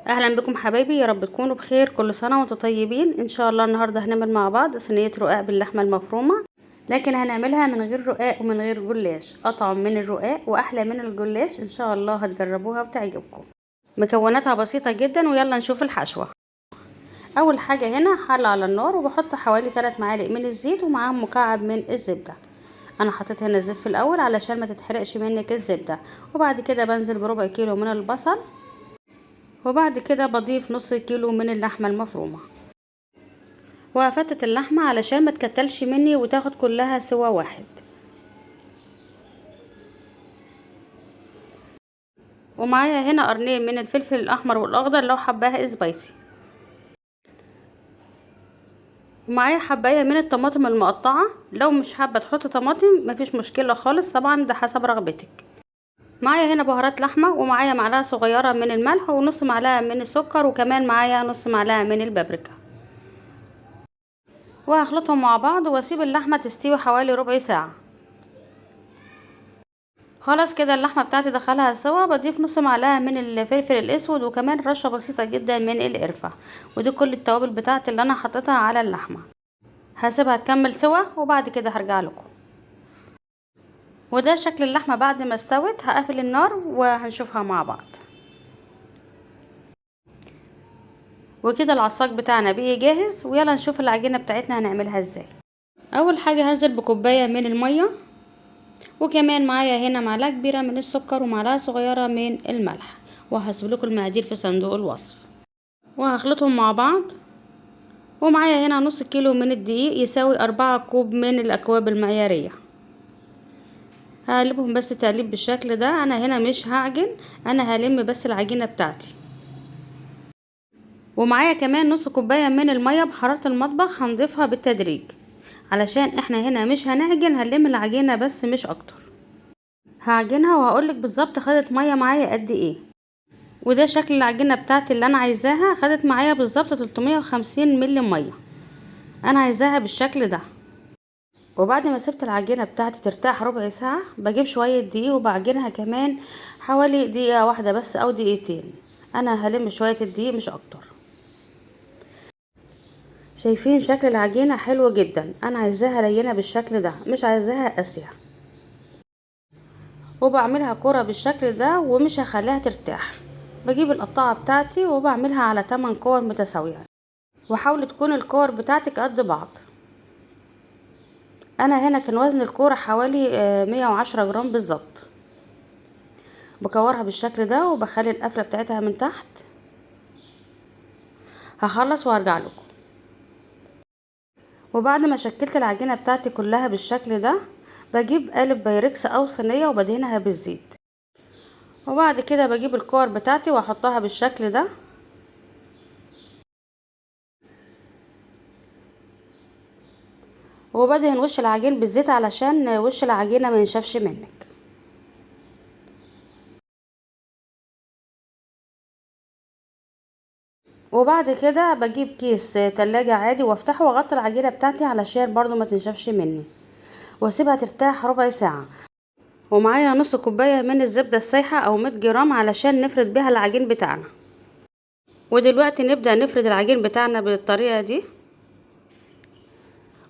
اهلا بكم حبايبي، يا رب تكونوا بخير. كل سنه وانتم طيبين. ان شاء الله النهارده هنعمل مع بعض صينيه رقاق باللحمه المفرومه، لكن هنعملها من غير رقاق ومن غير جلاش. اطعم من الرقاق واحلى من الجلاش، ان شاء الله هتجربوها وتعجبكم. مكوناتها بسيطه جدا، ويلا نشوف الحشوه. اول حاجه هنا حله على النار، وبحط حوالي 3 معالق من الزيت ومعاهم مكعب من الزبده. انا حطيت هنا الزيت في الاول علشان ما تتحرقش منك الزبده. وبعد كده بنزل بربع كيلو من البصل، وبعد كده بضيف نص كيلو من اللحمة المفرومة، وهفتت اللحمة علشان ما تكتلش مني وتاخد كلها سوا واحد. ومعايا هنا قرنين من الفلفل الاحمر والاخضر لو حباها سبايسي، ومعايا حبايه من الطماطم المقطعه. لو مش حابه تحط طماطم مفيش مشكله خالص، طبعا ده حسب رغبتك. معايا هنا بهارات لحمه، ومعايا معلقه صغيره من الملح ونص معلقه من السكر، وكمان معايا نص معلقه من البابريكا. وهخلطهم مع بعض واسيب اللحمه تستوي حوالي ربع ساعه. خلاص كده اللحمه بتاعتي دخلها سوا. بضيف نص معلقه من الفلفل الاسود، وكمان رشه بسيطه جدا من القرفه. ودي كل التوابل بتاعتي اللي انا حطيتها على اللحمه. هسيبها تكمل سوا وبعد كده هرجع لكم. وده شكل اللحمه بعد ما استوت. هقفل النار وهنشوفها مع بعض. وكده العصاج بتاعنا بقي جاهز، ويلا نشوف العجينه بتاعتنا هنعملها ازاي. اول حاجه هنزل بكوبايه من الميه، وكمان معايا هنا معلقه كبيره من السكر ومعلقه صغيره من الملح، وهسيب لكم المقادير في صندوق الوصف. وهخلطهم مع بعض. ومعايا هنا نص كيلو من الدقيق يساوي 4 كوب من الاكواب المعياريه. هقلبهم بس تقليب بالشكل ده. انا هنا مش هعجن، انا هلم بس العجينه بتاعتي. ومعايا كمان نص كوبايه من الميه بحراره المطبخ، هنضيفها بالتدريج علشان احنا هنا مش هنعجن، هنلم العجينه بس مش اكتر. هعجنها وهقولك بالظبط خدت ميه معايا قد ايه. وده شكل العجينه بتاعتي اللي انا عايزاها. خدت معايا بالظبط 350 مللي ميه. انا عايزاها بالشكل ده. وبعد ما سبت العجينه بتاعتي ترتاح ربع ساعه، بجيب شويه دقيق وبعجنها كمان حوالي دقيقه واحده بس او دقيقتين. انا هلم شويه الدقيق مش اكتر. شايفين شكل العجينه حلو جدا. انا عايزاها لينه بالشكل ده، مش عايزاها قاسيه. وبعملها كرة بالشكل ده ومش هخليها ترتاح. بجيب القطاعه بتاعتي وبعملها على 8 كور متساويه، وحاول تكون الكور بتاعتك قد بعض. انا هنا كان وزن الكوره حوالي 110 جرام بالظبط. بكورها بالشكل ده وبخلي القفله بتاعتها من تحت. هخلص وهرجع لكم. وبعد ما شكلت العجينه بتاعتي كلها بالشكل ده، بجيب قالب بايركس او صينيه وبدهنها بالزيت. وبعد كده بجيب الكور بتاعتي واحطها بالشكل ده. وبدهن وش العجين بالزيت علشان وش العجينه ما ينشفش منك. وبعد كده بجيب كيس تلاجة عادي وافتحه واغطي العجينه بتاعتي علشان برضو ما تنشفش مني، واسيبها ترتاح ربع ساعه. ومعايا نص كوبايه من الزبده السايحه او 100 جرام علشان نفرد بيها العجين بتاعنا. ودلوقتي نبدا نفرد العجين بتاعنا بالطريقه دي،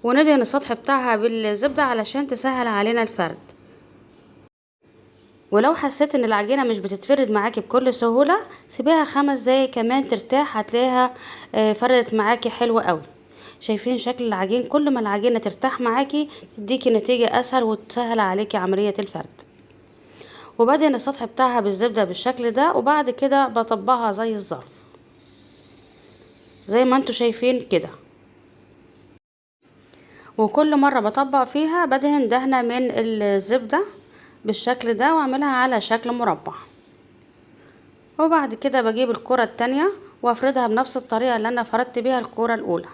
وندهن السطح بتاعها بالزبده علشان تسهل علينا الفرد. ولو حسيت ان العجينه مش بتتفرد معاكي بكل سهوله، سيبيها 5 دقايق كمان ترتاح، هتلاقيها فردت معاكي حلوه قوي. شايفين شكل العجين؟ كل ما العجينه ترتاح معاكي تديكي نتيجه اسهل وتسهل عليكي عمليه الفرد. وبدهن السطح بتاعها بالزبده بالشكل ده، وبعد كده بطبقها زي الظرف زي ما انتوا شايفين كده. وكل مره بطبق فيها بدهن دهنه من الزبده بالشكل ده واعملها على شكل مربع. وبعد كده بجيب الكرة التانية وافردها بنفس الطريقة اللي انا فردت بيها الكرة الاولى.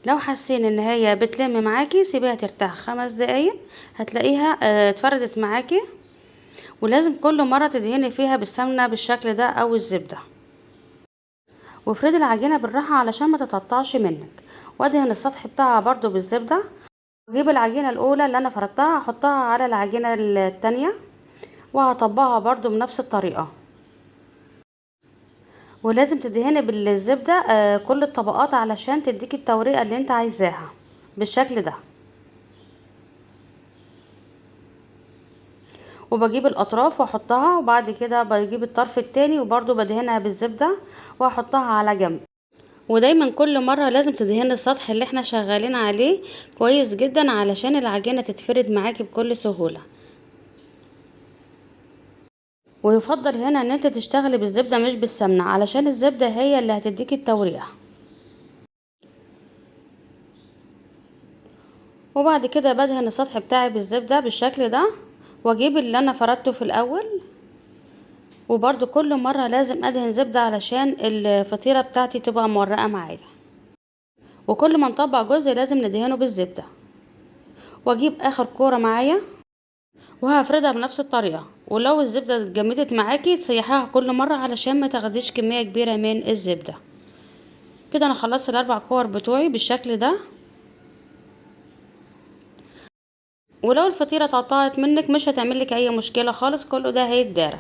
لو حاسين ان هي بتلم معاكي سيبيها ترتاح 5 دقايق، هتلاقيها اتفردت معاكي. ولازم كل مرة تدهني فيها بالسمنة بالشكل ده او الزبدة. وافردي العجينة بالراحة علشان ما تتقطعش منك. وادهن السطح بتاعها برضو بالزبدة. واجيب العجينة الاولى اللي انا فردتها احطها على العجينة التانية، وهطبقها برضو بنفس الطريقة. ولازم تدهني بالزبدة كل الطبقات علشان تديكي التوريقة اللي انت عايزاها بالشكل ده. وبجيب الاطراف واحطها، وبعد كده بجيب الطرف التاني وبرضو بدهنها بالزبدة واحطها على جنب. ودايما كل مرة لازم تدهني السطح اللي احنا شغالين عليه كويس جدا علشان العجينة تتفرد معاكي بكل سهولة. ويفضل هنا ان انت تشتغلي بالزبدة مش بالسمنة، علشان الزبدة هي اللي هتديكي التوريقة. وبعد كده بدهن السطح بتاعي بالزبدة بالشكل ده، واجيب اللي انا فردته في الاول. وبرضو كل مرة لازم ادهن زبدة علشان الفطيرة بتاعتي تبقى مورقة معايا. وكل ما نطبق جزء لازم ندهنه بالزبدة. واجيب اخر كورة معايا وهفردها بنفس الطريقة، ولو الزبدة اتجمدت معاكي تسيحيها كل مرة علشان ما تاخديش كمية كبيرة من الزبدة. كده انا خلصت الاربع كور بتوعي بالشكل ده. ولو الفطيرة اتقطعت منك مش هتعملك اي مشكلة خالص، كله ده هيتدارى.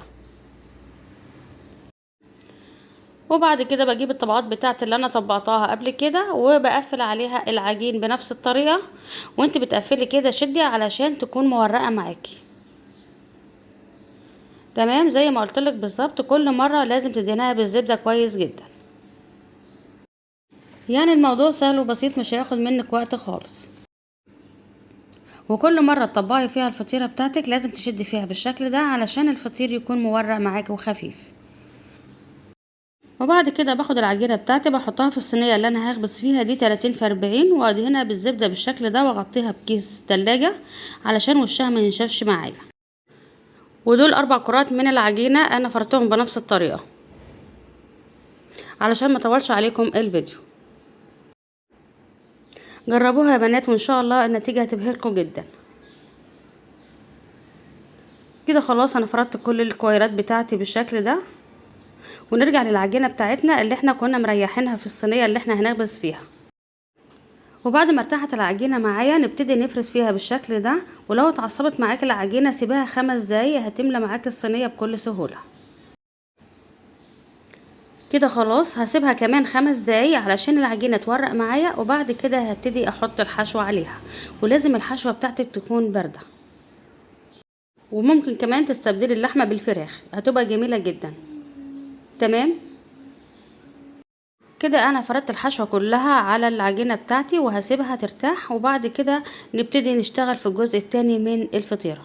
وبعد كده بجيب الطبقات بتاعت اللي انا طبقتها قبل كده وبقفل عليها العجين بنفس الطريقة. وانت بتقفلي كده شدي علشان تكون مورقة معاكي تمام زي ما قلتلك بالظبط. كل مرة لازم تدهنيها بالزبدة كويس جدا. يعني الموضوع سهل وبسيط، مش هياخد منك وقت خالص. وكل مرة تطبقي فيها الفطيرة بتاعتك لازم تشدي فيها بالشكل ده علشان الفطير يكون مورق معاكي وخفيف. وبعد كده باخد العجينة بتاعتي بحطها في الصينية اللي انا هخبز فيها دي 30 في 40، وادهنها بالزبدة بالشكل ده واغطيها بكيس تلاجة علشان وشها ما ينشفش معايا. ودول 4 كرات من العجينة انا فرطهم بنفس الطريقة علشان ما اطولش عليكم الفيديو. جربوها يا بنات وان شاء الله النتيجة هتبهركم جدا. كده خلاص انا فردت كل الكويرات بتاعتي بالشكل ده. ونرجع للعجينة بتاعتنا اللي احنا كنا مريحينها في الصينية اللي احنا هنخبز فيها. وبعد ما ارتاحت العجينة معايا نبتدي نفرد فيها بالشكل ده. ولو اتعصبت معاكي العجينة سيبها 5 دقايق هتملى معاكي الصينية بكل سهولة. كده خلاص هسيبها كمان 5 دقايق علشان العجينة تورق معايا. وبعد كده هبتدي احط الحشو عليها، ولازم الحشوة بتاعتك تكون باردة. وممكن كمان تستبدلي اللحمة بالفراخ هتبقى جميلة جدا. تمام كده انا فردت الحشوة كلها على العجينة بتاعتي وهسيبها ترتاح. وبعد كده نبتدي نشتغل في الجزء التاني من الفطيرة.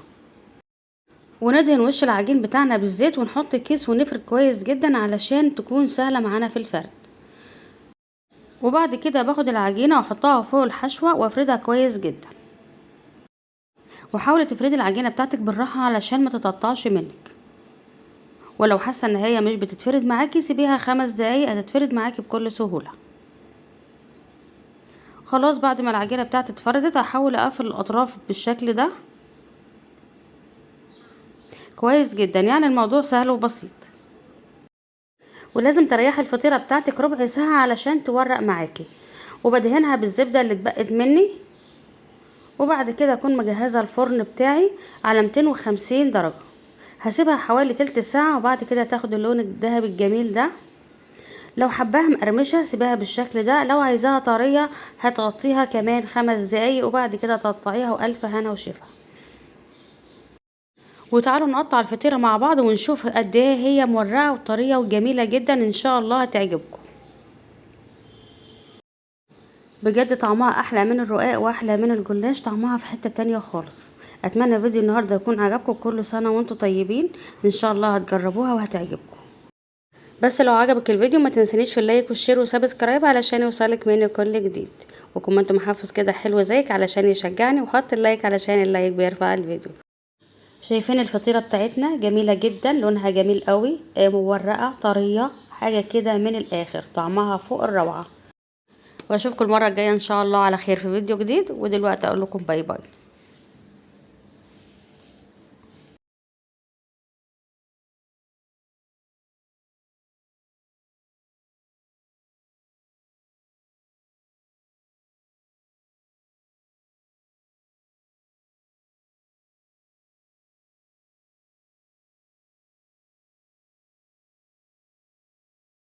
وندهن وش العجين بتاعنا بالزيت ونحط كيس ونفرد كويس جدا علشان تكون سهلة معانا في الفرد. وبعد كده باخد العجينة واحطها فوق الحشوة وافردها كويس جدا. وحاولي تفردي العجينة بتاعتك بالراحة علشان ما تتقطعش منك. ولو حاسة ان هي مش بتتفرد معاكي سيبيها 5 دقايق هتتفرد معاكي بكل سهولة. خلاص بعد ما العجينة بتاعتي اتفردت هحاول اقفل الاطراف بالشكل ده كويس جدا. يعني الموضوع سهل وبسيط. ولازم تريحي الفطيرة بتاعتك ربع ساعة علشان تورق معاكي. وبدهنها بالزبدة اللي اتبقت مني. وبعد كده اكون مجهزة الفرن بتاعي على 250 درجة. هسيبها حوالي تلت ساعة وبعد كده تاخد اللون الذهبي الجميل ده. لو حباها مقرمشة سيبها بالشكل ده، لو عايزاها طرية هتغطيها كمان 5 دقايق وبعد كده تقطعيها والف هنا وشفا. وتعالوا نقطع الفطيرة مع بعض ونشوف قد ايه هي مورقة وطرية وجميلة جدا. ان شاء الله هتعجبكم بجد. طعمها احلى من الرقاق واحلى من الجلاش، طعمها في حتة تانية خالص. اتمنى فيديو النهاردة يكون عجبكم. كل سنة وانتم طيبين. ان شاء الله هتجربوها وهتعجبكم. بس لو عجبك الفيديو ما تنسنيش في اللايك والشير وسبسكرايب علشان يوصلك مني كل جديد. وكومنت محفز كده حلو زيك علشان يشجعني، وحط اللايك علشان اللايك بيرفع الفيديو. شايفين الفطيرة بتاعتنا جميلة جدا، لونها جميل قوي، مورقة طرية حاجة كده من الاخر، طعمها فوق الروعة. واشوفكم المرة الجاية ان شاء الله على خير في فيديو جديد. ودلوقتي اقول لكم باي باي.